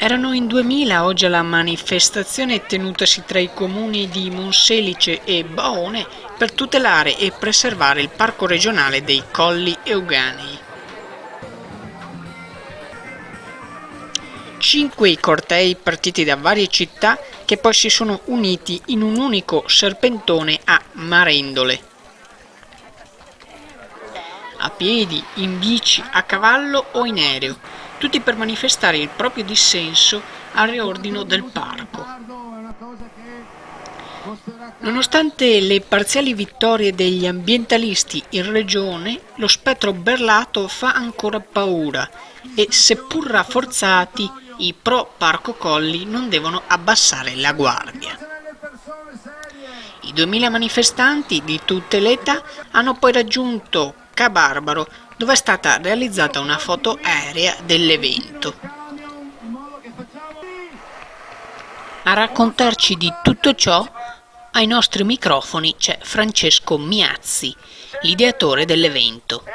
Erano in 2000 oggi alla manifestazione tenutasi tra i comuni di Monselice e Baone per tutelare e preservare il parco regionale dei Colli Euganei. 5 i cortei partiti da varie città che poi si sono uniti in un unico serpentone a Marendole. A piedi, in bici, a cavallo o in aereo, tutti per manifestare il proprio dissenso al riordino del parco. Nonostante le parziali vittorie degli ambientalisti in regione, lo spettro berlato fa ancora paura e, seppur rafforzati, i pro Parco Colli non devono abbassare la guardia. I 2000 manifestanti di tutte le età hanno poi raggiunto Ca' Barbaro, dove è stata realizzata una foto aerea dell'evento. A raccontarci di tutto ciò, ai nostri microfoni c'è Francesco Miazzi, l'ideatore dell'evento.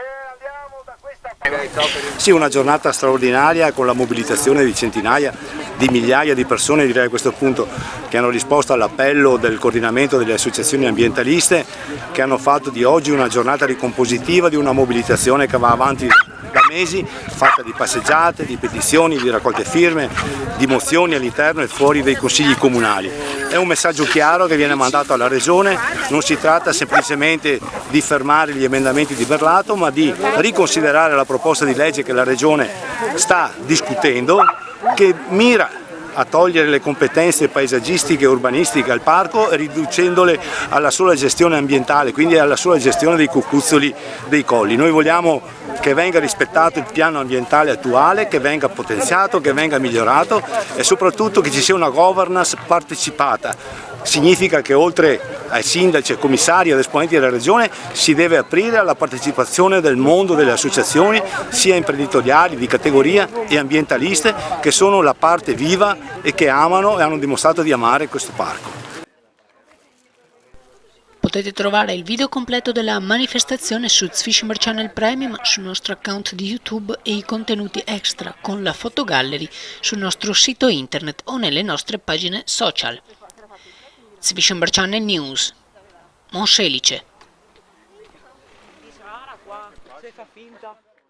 Sì, una giornata straordinaria con la mobilitazione di centinaia di migliaia di persone, direi a questo punto, che hanno risposto all'appello del coordinamento delle associazioni ambientaliste, che hanno fatto di oggi una giornata ricompositiva di una mobilitazione che va avanti da mesi, fatta di passeggiate, di petizioni, di raccolte firme, di mozioni all'interno e fuori dei consigli comunali. È un messaggio chiaro che viene mandato alla Regione, non si tratta semplicemente di fermare gli emendamenti di Berlato, ma di riconsiderare la proposta di legge che la Regione sta discutendo, che mira a togliere le competenze paesaggistiche e urbanistiche al parco, riducendole alla sola gestione ambientale, quindi alla sola gestione dei cucuzzoli dei colli. Noi vogliamo che venga rispettato il piano ambientale attuale, che venga potenziato, che venga migliorato e soprattutto che ci sia una governance partecipata. Significa che oltre ai sindaci, ai commissari, ad esponenti della regione si deve aprire alla partecipazione del mondo delle associazioni, sia imprenditoriali, di categoria e ambientaliste, che sono la parte viva e che amano e hanno dimostrato di amare questo parco. Potete trovare il video completo della manifestazione su Zwischimer Channel Premium sul nostro account di YouTube e i contenuti extra con la fotogallery sul nostro sito internet o nelle nostre pagine social. Zwischimer Channel News, Monselice.